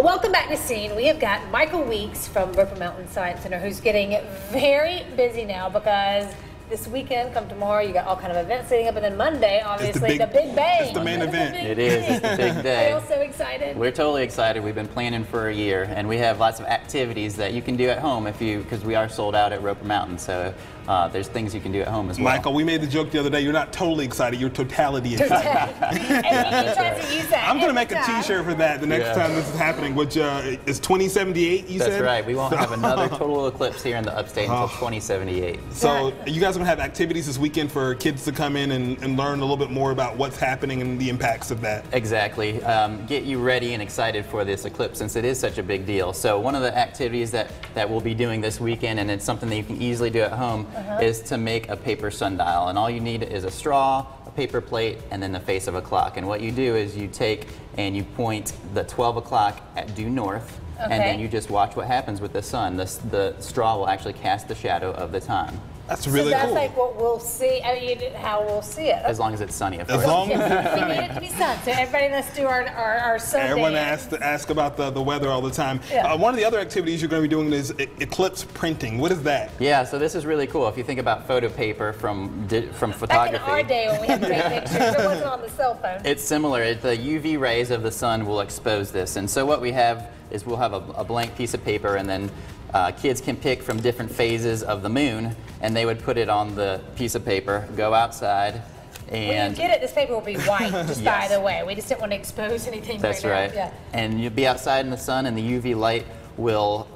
Welcome back to Scene. We have got Michael Weeks from Roper Mountain Science Center, who's getting very busy now because this weekend, come tomorrow, you got all kind of events setting up, and then Monday, obviously, the Big Bang. It's the main event. It is. It's the big day. Are you all so excited? We're totally excited. We've been planning for a year, and we have lots of activities that you can do at home because we are sold out at Roper Mountain. So there's things you can do at home as well. Michael, we made the joke the other day. You're not totally excited. You're totality excited. And he tries to use that. I'm going to make a T-shirt for that the next time this is happening, which is 2078. You said that's right. We won't have another total eclipse here in the upstate until 2078. So you guys are going to have activities this weekend for kids to come in and learn a little bit more about what's happening and the impacts of that. Exactly. Get you ready and excited for this eclipse since it is such a big deal. So one of the activities that we'll be doing this weekend, and it's something that you can easily do at home, is to make a paper sundial. And all you need is a straw, a paper plate, and then the face of a clock. And what you do is you take and you point the 12 o'clock at due north, and then you just watch what happens with the sun. The straw will actually cast the shadow of the time. That's really cool. So cool. that's like what we'll see. I mean, how we'll see it. As long as it's sunny, of course. As long as it's We sunny. need it to be sun. So everybody, let's do our sun Everyone dance. asks about the weather all the time. Yeah. One of the other activities you're going to be doing is eclipse printing. What is that? Yeah, so this is really cool. If you think about photo paper from photography. Back in our day when we had to take pictures, it wasn't on the cell phone. It's similar. The UV rays of the sun will expose this. And so what we have is we'll have a blank piece of paper, and then kids can pick from different phases of the moon, and they would put it on the piece of paper, go outside, When and you get it, this paper will be white, just by the way. We just didn't want to expose anything that's right right. now. Yeah. And you'll be outside in the sun, and the UV light will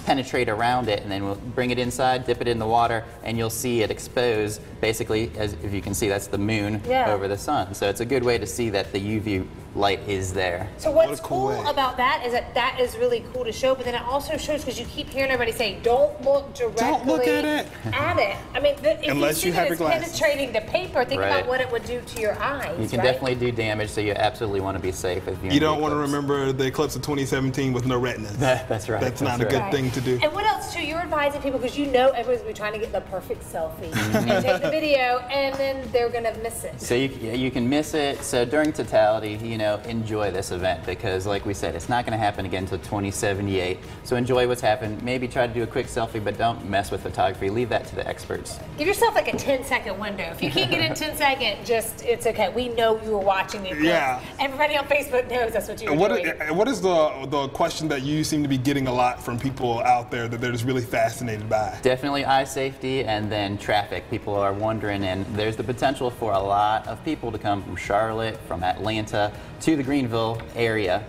penetrate around it, and then we'll bring it inside, dip it in the water, and you'll see it expose, basically, as if you can see, that's the moon over the sun. So it's a good way to see that the UV light is there. So what's cool cool way. about that is that is really cool to show, but then it also shows, because you keep hearing everybody say, don't look directly Don't look at it. I mean, if Unless you you see have that your it's glasses. penetrating the paper, think Right. about what it would do to your eyes. You can right? definitely do damage, so you absolutely want to be safe. If You don't want to remember the eclipse of 2017 with no retinas. That's right. That's not a good thing to do. And what else too? You're advising people, because you know everybody's gonna be trying to get the perfect selfie and take the video, and then they're gonna miss it. So you can miss it. So during totality, enjoy this event, because like we said, it's not going to happen again until 2078. So enjoy what's happened. Maybe try to do a quick selfie, but don't mess with photography. Leave that to the experts. Give yourself like a 10-second window. If you can't get in 10 seconds, it's okay. We know you were watching the eclipse. Yeah. Everybody on Facebook knows that's what you were doing. What is the question that you seem to be getting a lot from people out there that they're just really fascinated by? Definitely eye safety, and then traffic. People are wondering, and there's the potential for a lot of people to come from Charlotte, from Atlanta, to the Greenville area.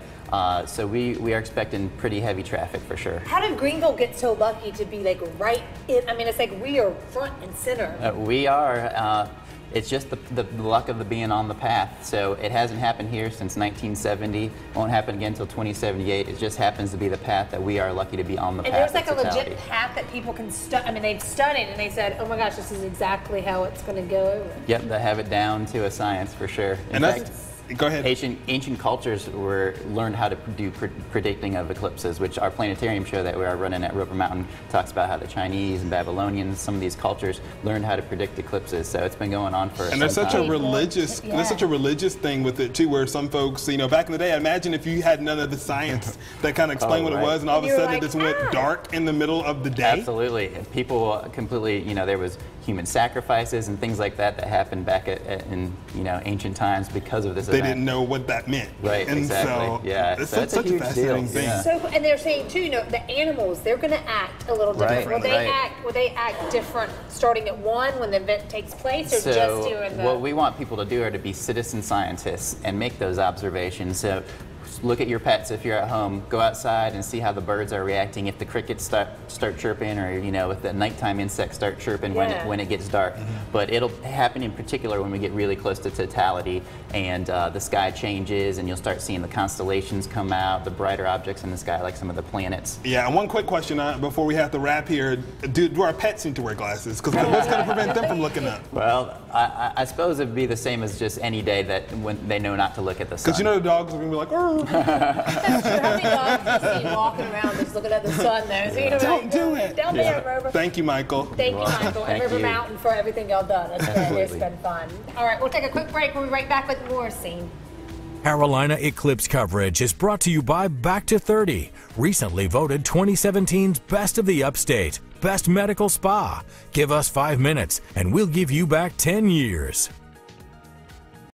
So we are expecting pretty heavy traffic for sure. How did Greenville get so lucky to be like right in? I mean, it's like we are front and center. We are. It's just the luck of being on the path. So it hasn't happened here since 1970. Won't happen again until 2078. It just happens to be the path that we are lucky to be on the path. And there's like of a totality. legit path that people can I mean, they've studied and they said, oh my gosh, this is exactly how it's going to go over. Yep, they have it down to a science for sure. In fact, go ahead. Ancient cultures learned how to do predicting of eclipses, which our planetarium show that we are running at Roper Mountain talks about how the Chinese and Babylonians, some of these cultures, learned how to predict eclipses. So it's been going on for And there's some such time. a religious, there's such a religious thing with it too, where some folks, back in the day, I imagine if you had none of the science that kind of explained what it was, and all of a sudden it just went dark in the middle of the day. Absolutely. People completely, there was human sacrifices and things like that happened back in ancient times because of this They event. didn't know what that meant. Right, and exactly. So yeah, it's so such a huge fascinating deal. thing. Yeah. So, and they're saying too, the animals, they're going to act a little different. Right, Will they act different starting at 1 when the event takes place, or So just during the? what we want people to do are to be citizen scientists and make those observations. So look at your pets if you're at home. Go outside and see how the birds are reacting. If the crickets start chirping, or if the nighttime insects start chirping when it gets dark. But it'll happen in particular when we get really close to totality, and the sky changes, and you'll start seeing the constellations come out, the brighter objects in the sky, like some of the planets. Yeah, and one quick question before we have to wrap here: do our pets need to wear glasses? Because what's going to prevent them from looking up? Well, I suppose it'd be the same as just any day that when they know not to look at the sun. Because the dogs are going to be like, oh. That's true. How many dogs do you see walking around just looking at the sun, though? So, Don't do it. Don't do it, Roper. Thank you, Michael. Thank you, Michael, and Thank Roper you. Mountain for everything y'all done. It's Absolutely. been fun. All right, we'll take a quick break. We'll be right back with more Scene. Carolina Eclipse coverage is brought to you by Back to 30, recently voted 2017's Best of the Upstate, Best Medical Spa. Give us 5 minutes and we'll give you back 10 years.